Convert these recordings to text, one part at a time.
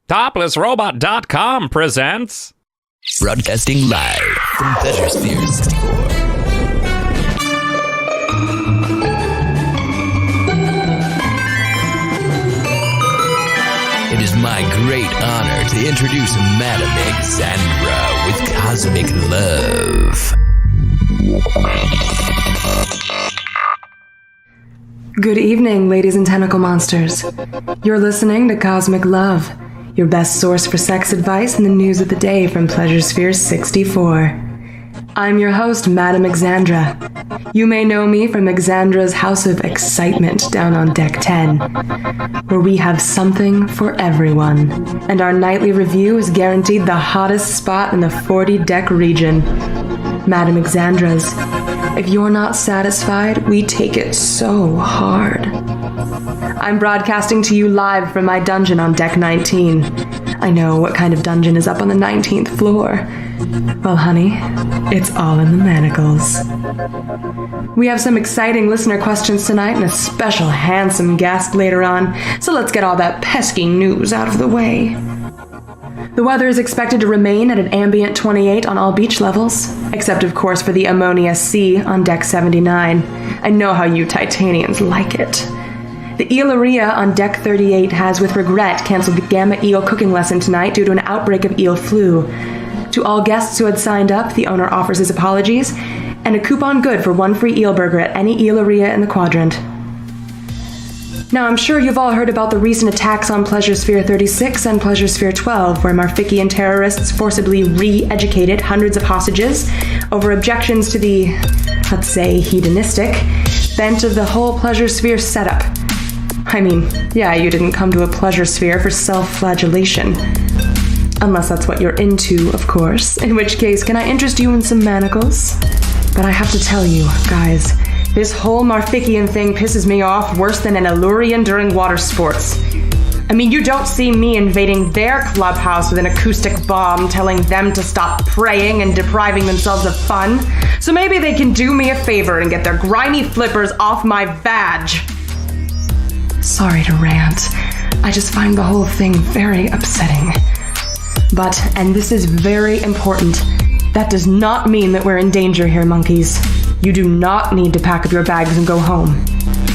ToplessRobot.com presents... Broadcasting live from Pleasure Sphere 64. It is my great honor to introduce Madam Xandra with Cosmic Love. Good evening, ladies and tentacle monsters. You're listening to Cosmic Love, your best source for sex advice and the news of the day from Pleasure Sphere 64. I'm your host, Madam Xandra. You may know me from Xandra's House of Excitement down on Deck 10, where we have something for everyone, and our nightly review is guaranteed the hottest spot in the 40-deck region, Madam Xandra's. If you're not satisfied, we take it so hard. I'm broadcasting to you live from my dungeon on Deck 19. I know what kind of dungeon is up on the 19th floor. Well, honey, it's all in the manacles. We have some exciting listener questions tonight and a special handsome guest later on, so let's get all that pesky news out of the way. The weather is expected to remain at an ambient 28 on all beach levels, except of course for the Ammonia Sea on Deck 79. I know how you Titanians like it. The Eelaria on Deck 38 has, with regret, canceled the Gamma Eel cooking lesson tonight due to an outbreak of eel flu. To all guests who had signed up, the owner offers his apologies and a coupon good for one free eel burger at any Eelaria in the quadrant. Now, I'm sure you've all heard about the recent attacks on Pleasure Sphere 36 and Pleasure Sphere 12, where Marfician terrorists forcibly re-educated hundreds of hostages over objections to the, let's say, hedonistic bent of the whole Pleasure Sphere setup. I mean, yeah, you didn't come to a Pleasure Sphere for self-flagellation. Unless that's what you're into, of course, in which case, can I interest you in some manacles? But I have to tell you, guys, this whole Marfician thing pisses me off worse than an Illurian during water sports. I mean, you don't see me invading their clubhouse with an acoustic bomb telling them to stop praying and depriving themselves of fun, so maybe they can do me a favor and get their grimy flippers off my vag. Sorry to rant. I just find the whole thing very upsetting. But, and this is very important, that does not mean that we're in danger here, monkeys. You do not need to pack up your bags and go home.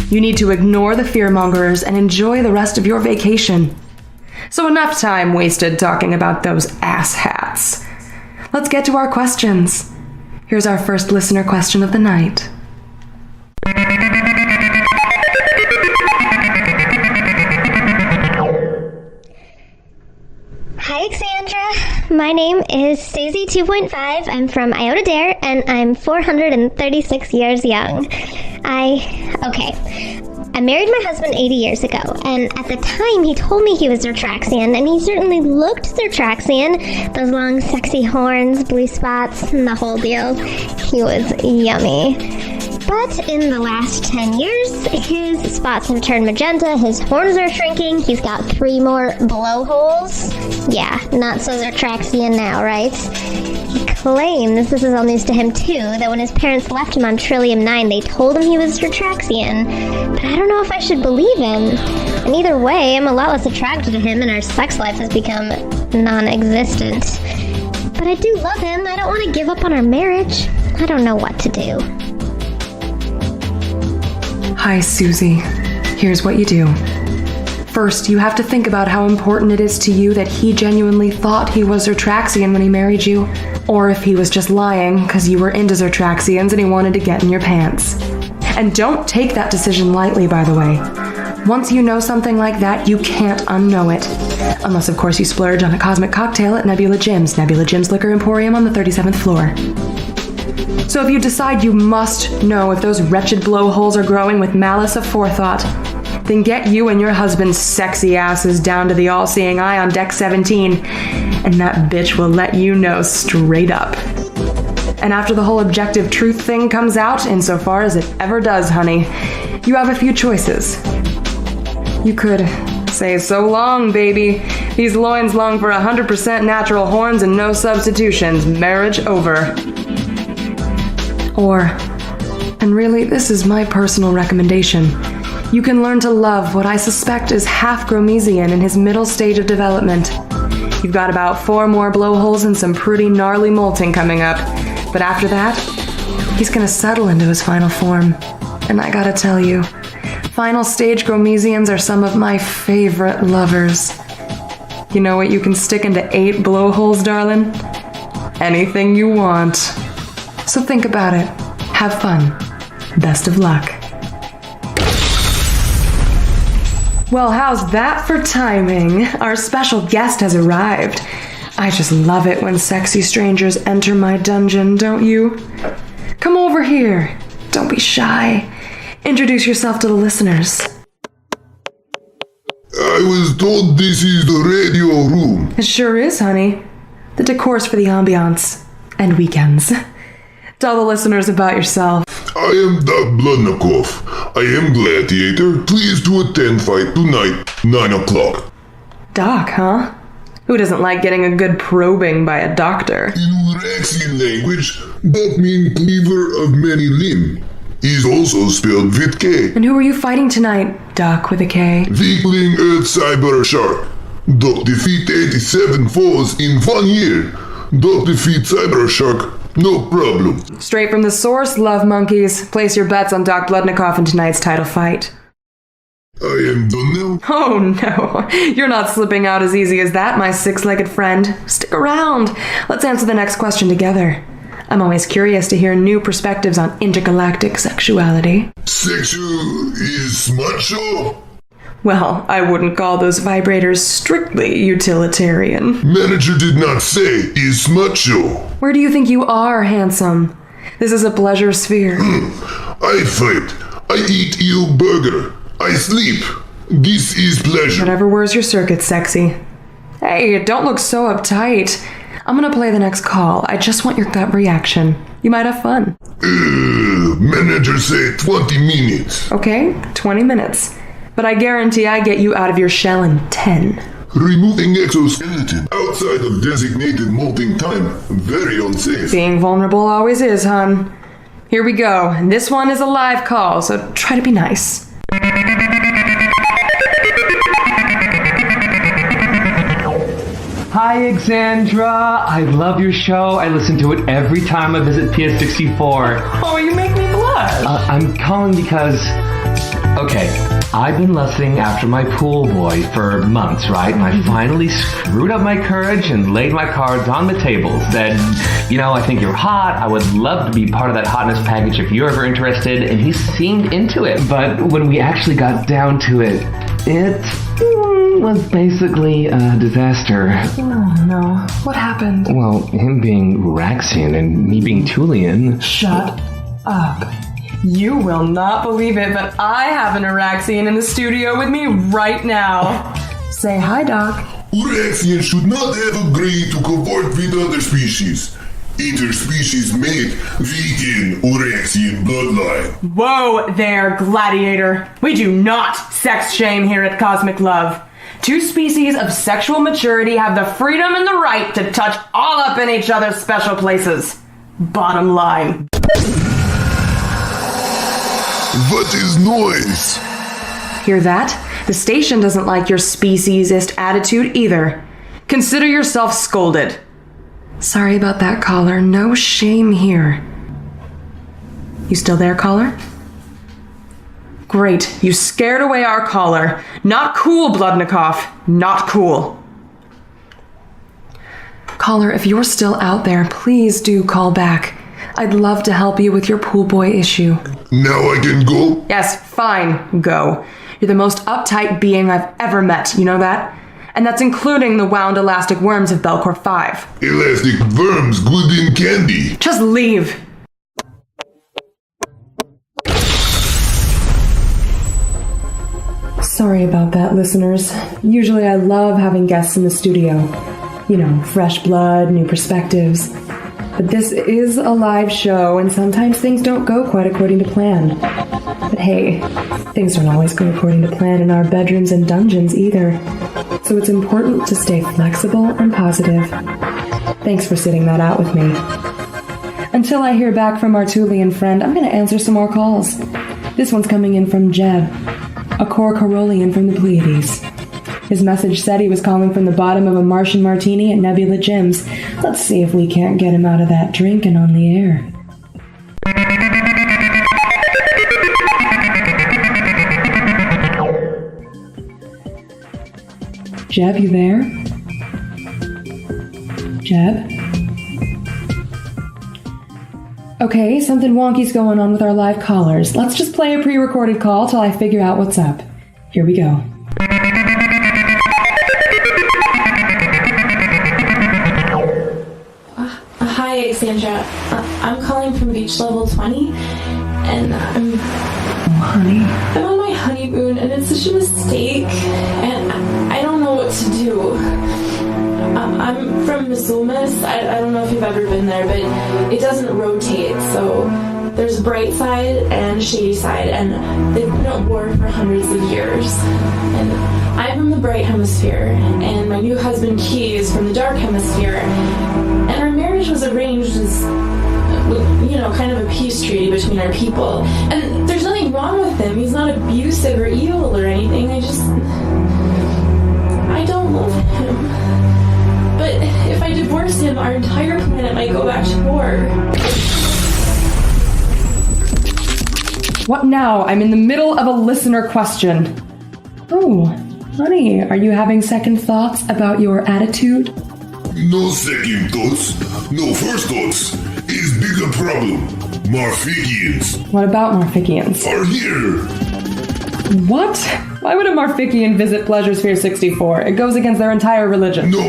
You need to ignore the fearmongers and enjoy the rest of your vacation. So enough time wasted talking about those asshats. Let's get to our questions. Here's our first listener question of the night. Hi, Xandra. My name is Susie 2.5. I'm from Iota Dare, and I'm 436 years young. I married my husband 80 years ago, and at the time he told me he was Zertraxian, and he certainly looked Zertraxian. Those long, sexy horns, blue spots, and the whole deal. He was yummy. But in the last 10 years, his spots have turned magenta, his horns are shrinking, he's got 3 more blowholes. Yeah, not so Zertraxian now, right? He claims, this is all news to him too, that when his parents left him on Trillium 9, they told him he was Zertraxian. But I don't know if I should believe him. And either way, I'm a lot less attracted to him and our sex life has become non-existent. But I do love him, I don't want to give up on our marriage. I don't know what to do. Hi, Susie. Here's what you do. First, you have to think about how important it is to you that he genuinely thought he was Zertraxian when he married you, or if he was just lying because you were into Zertraxians and he wanted to get in your pants. And don't take that decision lightly, by the way. Once you know something like that, you can't unknow it. Unless, of course, you splurge on a cosmic cocktail at Nebula Jim's Liquor Emporium on the 37th floor. So if you decide you must know if those wretched blowholes are growing with malice aforethought, then get you and your husband's sexy asses down to the all-seeing eye on Deck 17, and that bitch will let you know straight up. And after the whole objective truth thing comes out, insofar as it ever does, honey, you have a few choices. You could say, so long, baby. These loins long for 100% natural horns and no substitutions. Marriage over. Or, and really, this is my personal recommendation, you can learn to love what I suspect is half Gromesian in his middle stage of development. You've got about 4 more blowholes and some pretty gnarly molting coming up. But after that, he's gonna settle into his final form. And I gotta tell you, final stage Gromesians are some of my favorite lovers. You know what you can stick into 8 blowholes, darling? Anything you want. So think about it. Have fun. Best of luck. Well, how's that for timing? Our special guest has arrived. I just love it when sexy strangers enter my dungeon, don't you? Come over here. Don't be shy. Introduce yourself to the listeners. I was told this is the radio room. It sure is, honey. The decor's for the ambiance and weekends. Tell the listeners about yourself. I am Doc Bludnikov. I am gladiator. Please to attend fight tonight, 9 o'clock. Doc, huh? Who doesn't like getting a good probing by a doctor? In Uraxian language, that means cleaver of many limb. Is also spelled with K. And who are you fighting tonight, Doc with a K? Weakling Earth Cyber Shark. Doc defeat 87 foes in 1 year. Doc defeat Cyber Shark, no problem. Straight from the source, love monkeys. Place your bets on Doc Bludnikov in tonight's title fight. I am done now. Oh no, you're not slipping out as easy as that, my 6-legged friend. Stick around. Let's answer the next question together. I'm always curious to hear new perspectives on intergalactic sexuality. Sexual is macho? Well, I wouldn't call those vibrators strictly utilitarian. Manager did not say is macho. Where do you think you are, handsome? This is a pleasure sphere. I fight. I eat eel burger. I sleep. This is pleasure. Whatever wears your circuit, sexy. Hey, don't look so uptight. I'm gonna play the next call. I just want your gut reaction. You might have fun. Manager say 20 minutes. Okay, 20 minutes. But I guarantee I get you out of your shell in 10. Removing exoskeleton outside of designated molting time. Very unsafe. Being vulnerable always is, hun. Here we go. This one is a live call, so try to be nice. Hi, Xandra. I love your show. I listen to it every time I visit PS64. Oh, you make me blush. I'm calling because... Okay, I've been lusting after my pool boy for months, right? And I finally screwed up my courage and laid my cards on the table. Said, you know, I think you're hot. I would love to be part of that hotness package if you're ever interested. And he seemed into it. But when we actually got down to it, it was basically a disaster. Oh, no. What happened? Well, him being Raxian and me being Tulian. Shut up. You will not believe it, but I have an Uraxian in the studio with me right now. Say hi, Doc. Uraxian should not have agreed to cooperate with other species. Interspecies mate vegan Uraxian bloodline. Whoa there, gladiator. We do not sex shame here at Cosmic Love. 2 species of sexual maturity have the freedom and the right to touch all up in each other's special places. Bottom line. What is noise? Hear that? The station doesn't like your speciesist attitude either. Consider yourself scolded. Sorry about that, caller. No shame here. You still there, caller? Great. You scared away our caller. Not cool, Bludnikov. Not cool. Caller, if you're still out there, please do call back. I'd love to help you with your pool boy issue. Now I can go? Yes, fine, go. You're the most uptight being I've ever met, you know that? And that's including the wound elastic worms of Belcor 5. Elastic worms good in candy. Just leave. Sorry about that, listeners. Usually I love having guests in the studio. You know, fresh blood, new perspectives. But this is a live show, and sometimes things don't go quite according to plan. But hey, things don't always go according to plan in our bedrooms and dungeons either. So it's important to stay flexible and positive. Thanks for sitting that out with me. Until I hear back from our Tulian friend, I'm going to answer some more calls. This one's coming in from Jeb, a core Corollian from the Pleiades. His message said he was calling from the bottom of a Martian martini at Nebula Gyms. Let's see if we can't get him out of that drink and on the air. Jeb, you there? Jeb? Okay, something wonky's going on with our live callers. Let's just play a pre-recorded call till I figure out what's up. Here we go. Hi, Xandra. I'm calling from beach level 20, and I'm on my honeymoon, and it's such a mistake, and I don't know what to do. I'm from Mizumas. I don't know if you've ever been there, but it doesn't rotate, so there's bright side and shady side, and they've been at war for hundreds of years. And I'm from the bright hemisphere, and my new husband Key is from the dark hemisphere, and our marriage was arranged as, you know, kind of a peace treaty between our people. And there's nothing wrong with him. He's not abusive or evil or anything. I don't love him. But if I divorce him, our entire planet might go back to war. What now? I'm in the middle of a listener question. Oh, honey, are you having second thoughts about your attitude? No second thoughts. No first thoughts. Is bigger problem. Marfikians What about Marfikians? are here. What? Why would a Marfikian visit Pleasure Sphere 64? It goes against their entire religion. No.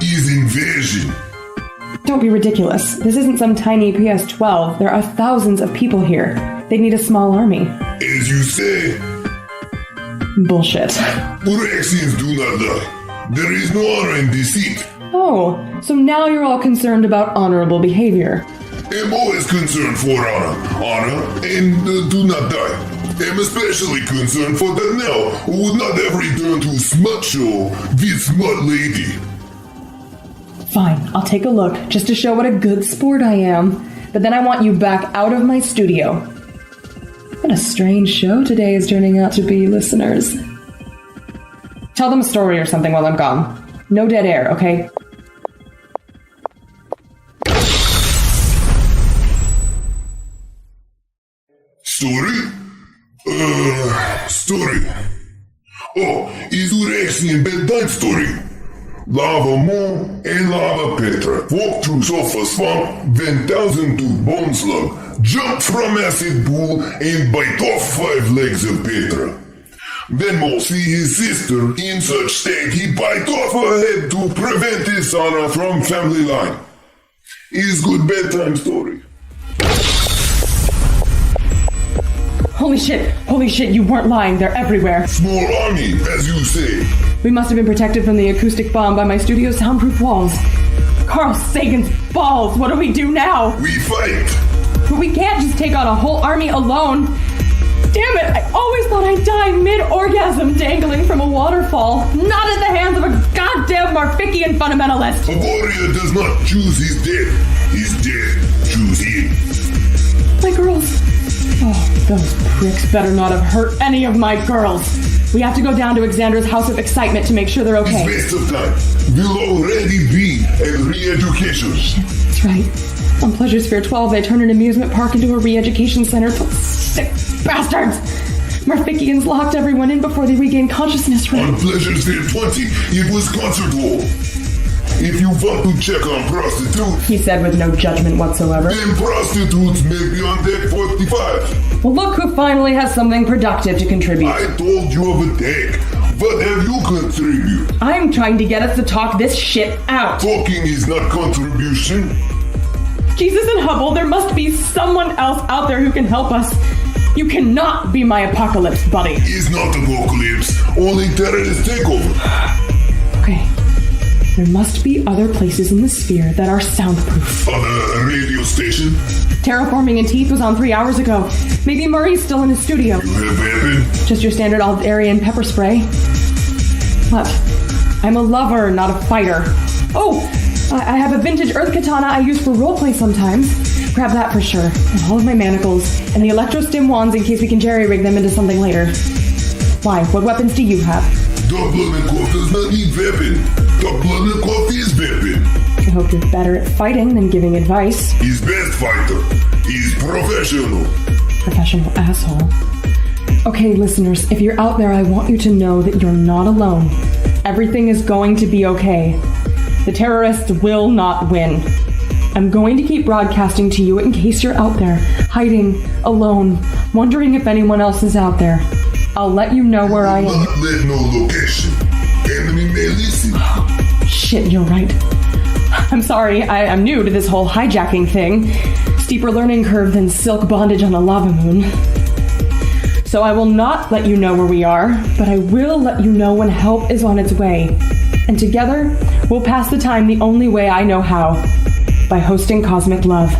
Is invasion. Don't be ridiculous. This isn't some tiny PS-12. There are thousands of people here. They'd need a small army. As you say, Bullshit. Urexians do not die. There is no honor in deceit. Oh, so now you're all concerned about honorable behavior. I'm always concerned for honor, and do not die. I'm especially concerned for that now, who would not have returned to smut show with smut lady. Fine, I'll take a look, just to show what a good sport I am. But then I want you back out of my studio. What a strange show today is turning out to be, listeners. Tell them a story or something while I'm gone. No dead air, okay? Story? Story. Oh, is Urexian bedtime story. Lava Moon and Lava Petra walked through Sulfur Swamp, went down to Bone Slug, jumped from Acid Pool, and bite off 5 legs of Petra. Then Mo see his sister in such state he bite off her head to prevent dishonor from family line. Is good bedtime story. Holy shit, you weren't lying, they're everywhere. Small army, as you say. We must have been protected from the acoustic bomb by my studio's soundproof walls. Carl Sagan's balls, what do we do now? We fight. But we can't just take on a whole army alone. Damn it, I always thought I'd die mid-orgasm dangling from a waterfall, not at the hands of a goddamn Marfikian fundamentalist. A warrior does not choose his death. His death choose him. My girls. Oh, those pricks better not have hurt any of my girls. We have to go down to Xandra's House of Excitement to make sure they're okay. It's waste of time. We'll already be at re-education. That's right. On Pleasure Sphere 12, they turned an amusement park into a re-education center. Those sick bastards! Marfikians locked everyone in before they regained consciousness, right? On Pleasure Sphere 20, it was concert hall. If you want to check on prostitutes, He said with no judgment whatsoever. then prostitutes may be on deck 45. Well, look who finally has something productive to contribute. I told you of a deck. What have you contribute? I'm trying to get us to talk this shit out. Talking is not contribution. Jesus and Hubble, there must be someone else out there who can help us. You cannot be my apocalypse buddy. It's not apocalypse. Only terrorist takeover. Okay. There must be other places in the sphere that are soundproof. On a radio station, Terraforming in Teeth was on 3 hours ago. Maybe Murray's still in his studio. you have weapon. Just your standard Aldarian pepper spray. What? I'm a lover, not a fighter. Oh, I have a vintage earth katana I use for roleplay sometimes. Grab that for sure. And all of my manacles. And the electro stim wands in case we can jerry-rig them into something later. Why? What weapons do you have? The blood and coffee does not need vamping. The blood and coffee is vamping. I hope you're better at fighting than giving advice. He's best fighter. He's professional. Professional asshole. Okay, listeners, if you're out there, I want you to know that you're not alone. Everything is going to be okay. The terrorists will not win. I'm going to keep broadcasting to you in case you're out there, hiding, alone, wondering if anyone else is out there. I'll let you know where I am. Not let no location. Enemy may listen. Shit, you're right. I'm sorry, I'm new to this whole hijacking thing. Steeper learning curve than silk bondage on a lava moon. So I will not let you know where we are, but I will let you know when help is on its way. And together, we'll pass the time the only way I know how. By hosting Cosmic Love.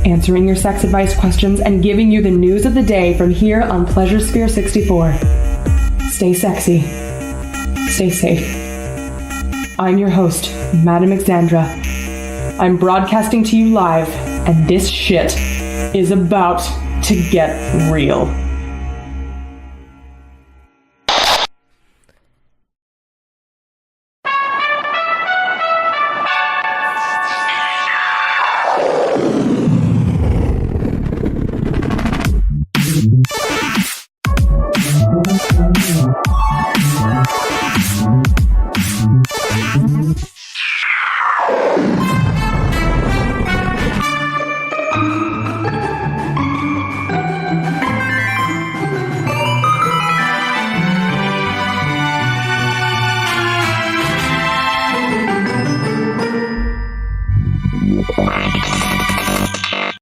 Answering your sex advice questions and giving you the news of the day from here on Pleasure Sphere 64. Stay sexy. Stay safe. I'm your host, Madam Xandra. I'm broadcasting to you live, and this shit is about to get real.